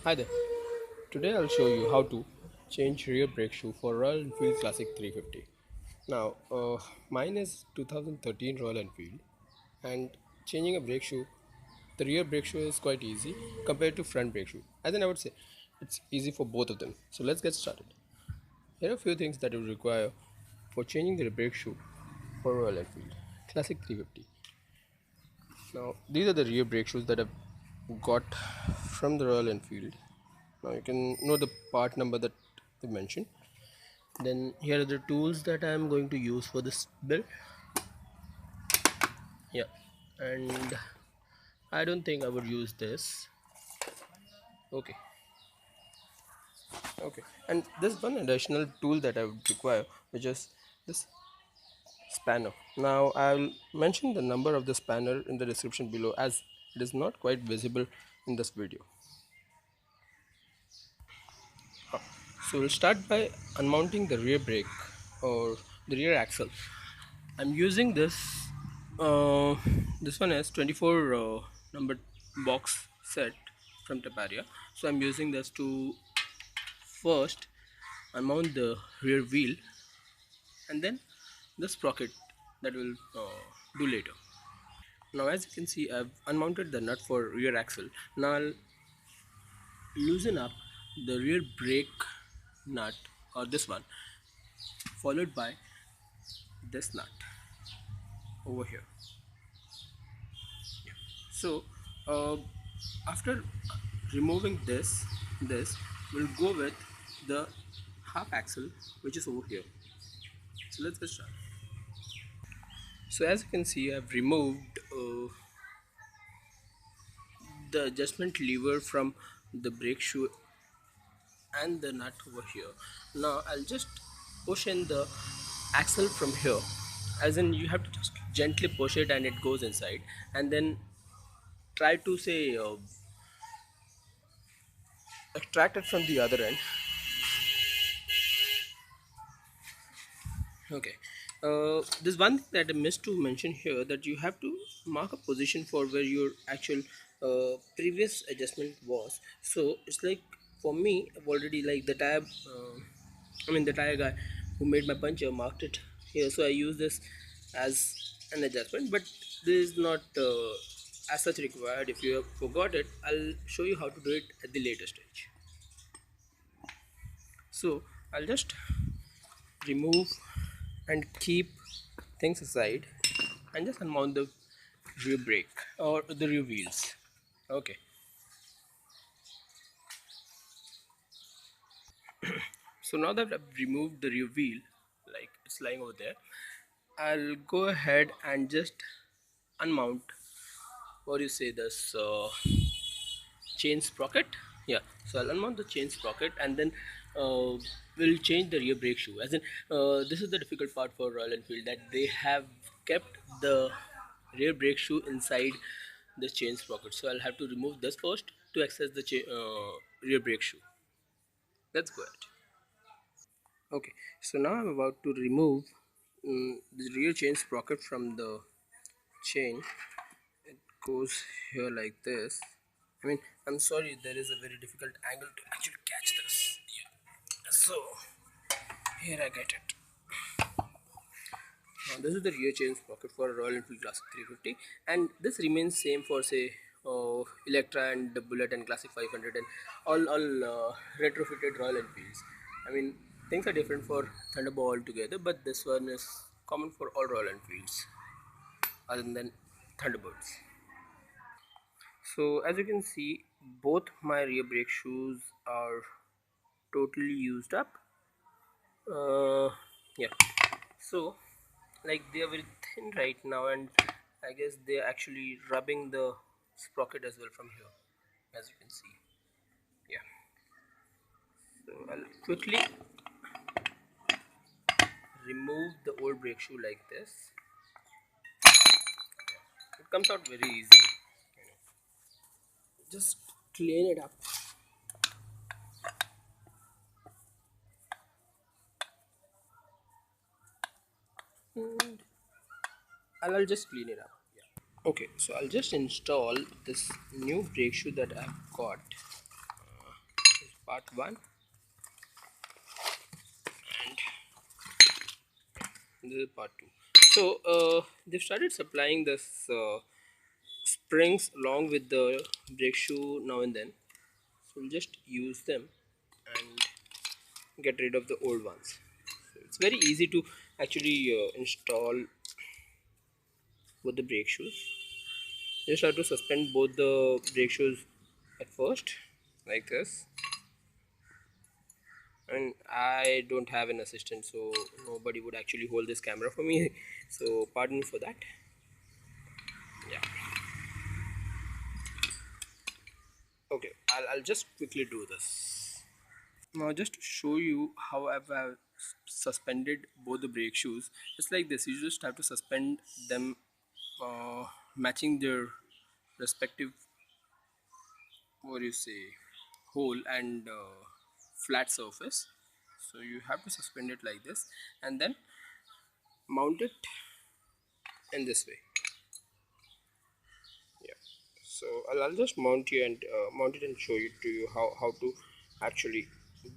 Hi there. Today I'll show you how to change rear brake shoe for Royal Enfield Classic 350. Now, mine is 2013 Royal Enfield, and changing a brake shoe, the rear brake shoe is quite easy compared to front brake shoe. As in, I would say, it's easy for both of them. So let's get started. Here are a few things that you require for changing the brake shoe for Royal Enfield Classic 350. Now, these are the rear brake shoes that I've got from the Royal Enfield. Now you can know the part number that they mentioned. Then here are the tools that I am going to use for this build. Yeah, and I don't think I would use this. Okay, okay. And there's one additional tool that I would require, which is this spanner. Now I'll mention the number of the spanner in the description below, as it is not quite visible in this video. So we'll start by unmounting the rear brake or the rear axle. I'm using this. Uh, this one is 24 number box set from Taparia. So I'm using this to first unmount the rear wheel, and then the sprocket that will do later. Now, as you can see, I've unmounted the nut for rear axle. Now I'll loosen up the rear brake nut, or this one, followed by this nut over here. So uh, after removing this we'll go with the half axle, which is over here. So let's get started. So as you can see, I've removed the adjustment lever from the brake shoe and the nut over here. Now I'll just push in the axle from here, as in you have to just gently push it and it goes inside, and then try to say extract it from the other end. Okay. There's one thing that I missed to mention here, that you have to mark a position for where your actual previous adjustment was. So it's like, for me, I've already, like, the tire. The tire guy who made my puncture marked it here, so I use this as an adjustment. But this is not as such required. If you have forgot it, I'll show you how to do it at the later stage. So I'll just remove and keep things aside and just unmount the rear brake or the rear wheels. Okay, so now that I've removed the rear wheel, like it's lying over there, I'll go ahead and just unmount, what do you say, this chain sprocket. Yeah, so I'll unmount the chain sprocket, and then we'll change the rear brake shoe. As in, this is the difficult part for Royal Enfield, that they have kept the rear brake shoe inside the chain sprocket. So I'll have to remove this first to access the rear brake shoe. Let's go ahead. Okay, so now I'm about to remove the rear chain sprocket from the chain. It goes here like this. I'm sorry, there is a very difficult angle to actually catch this. Yeah. So here I get it. Now this is the rear chain sprocket for Royal Enfield Classic 350, and this remains same for, say, Electra and the Bullet and Classic 500 and all retrofitted Royal Enfields. I mean, things are different for Thunderball altogether, but this one is common for all Royal Enfields other than Thunderbirds. So as you can see, both my rear brake shoes are totally used up. Yeah, so, like, they are very thin right now, and I guess they're actually rubbing the sprocket as well from here, as you can see. Yeah, so I'll quickly remove the old brake shoe like this. It comes out very easy. Just clean it up. And I'll just clean it up. Yeah. Okay, so I'll just install this new brake shoe that I've got. part 1 and this is part 2. So they've started supplying this springs along with the brake shoe now and then, so we'll just use them and get rid of the old ones. So it's very easy to actually install with the brake shoes. Just have to suspend both the brake shoes at first like this, and I don't have an assistant, so nobody would actually hold this camera for me, so pardon me for that. Yeah, okay, I'll just quickly do this now just to show you how I've suspended both the brake shoes. It's like this: you just have to suspend them matching their respective, what do you say, hole and flat surface. So you have to suspend it like this and then mount it in this way. Yeah, so I'll just mount you and mount it and show you to you how to actually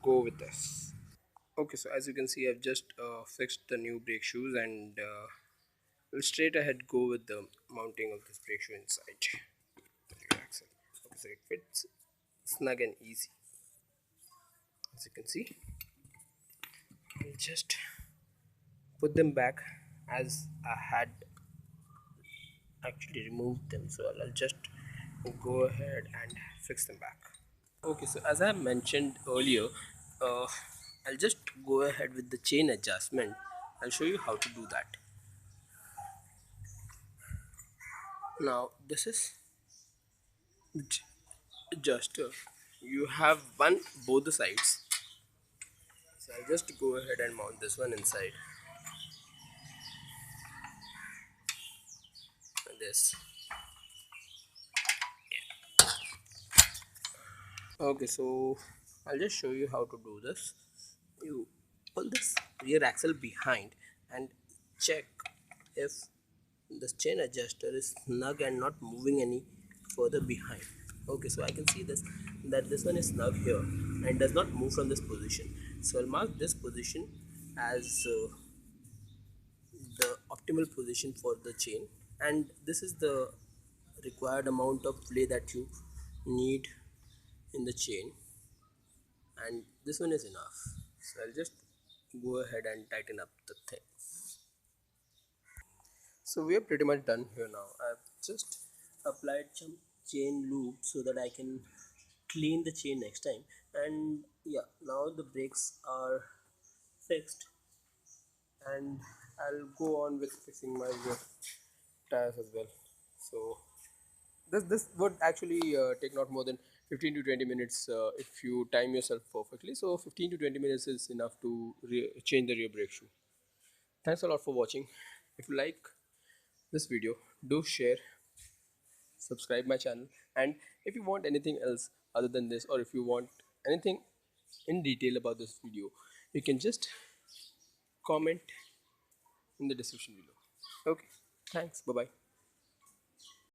go with this. Okay, so as you can see, I've just fixed the new brake shoes and we'll straight ahead go with the mounting of this brake shoe inside the rear axle. Okay, so it fits snug and easy. As you can see, I'll just put them back as I had actually removed them, so I'll just go ahead and fix them back. Okay, so as I mentioned earlier, uh, I'll just go ahead with the chain adjustment. I'll show you how to do that. Now this is the adjuster. You have one both the sides, so I'll just go ahead and mount this one inside this. Okay, so I'll just show you how to do this. You pull this rear axle behind and check if the chain adjuster is snug and not moving any further behind. Okay, so I can see this, that this one is snug here and does not move from this position. So I'll mark this position as the optimal position for the chain, and this is the required amount of play that you need in the chain, and this one is enough. So I'll just go ahead and tighten up the thing. So we are pretty much done here now. I've just applied some chain loop so that I can clean the chain next time. And yeah, now the brakes are fixed and I'll go on with fixing my rear tires as well. So this would actually take not more than 15 to 20 minutes if you time yourself perfectly. So 15 to 20 minutes is enough to change the rear brake shoe. Thanks a lot for watching. If you like this video, do share, subscribe my channel, and if you want anything else other than this, or if you want anything in detail about this video, you can just comment in the description below. Okay, thanks, bye bye.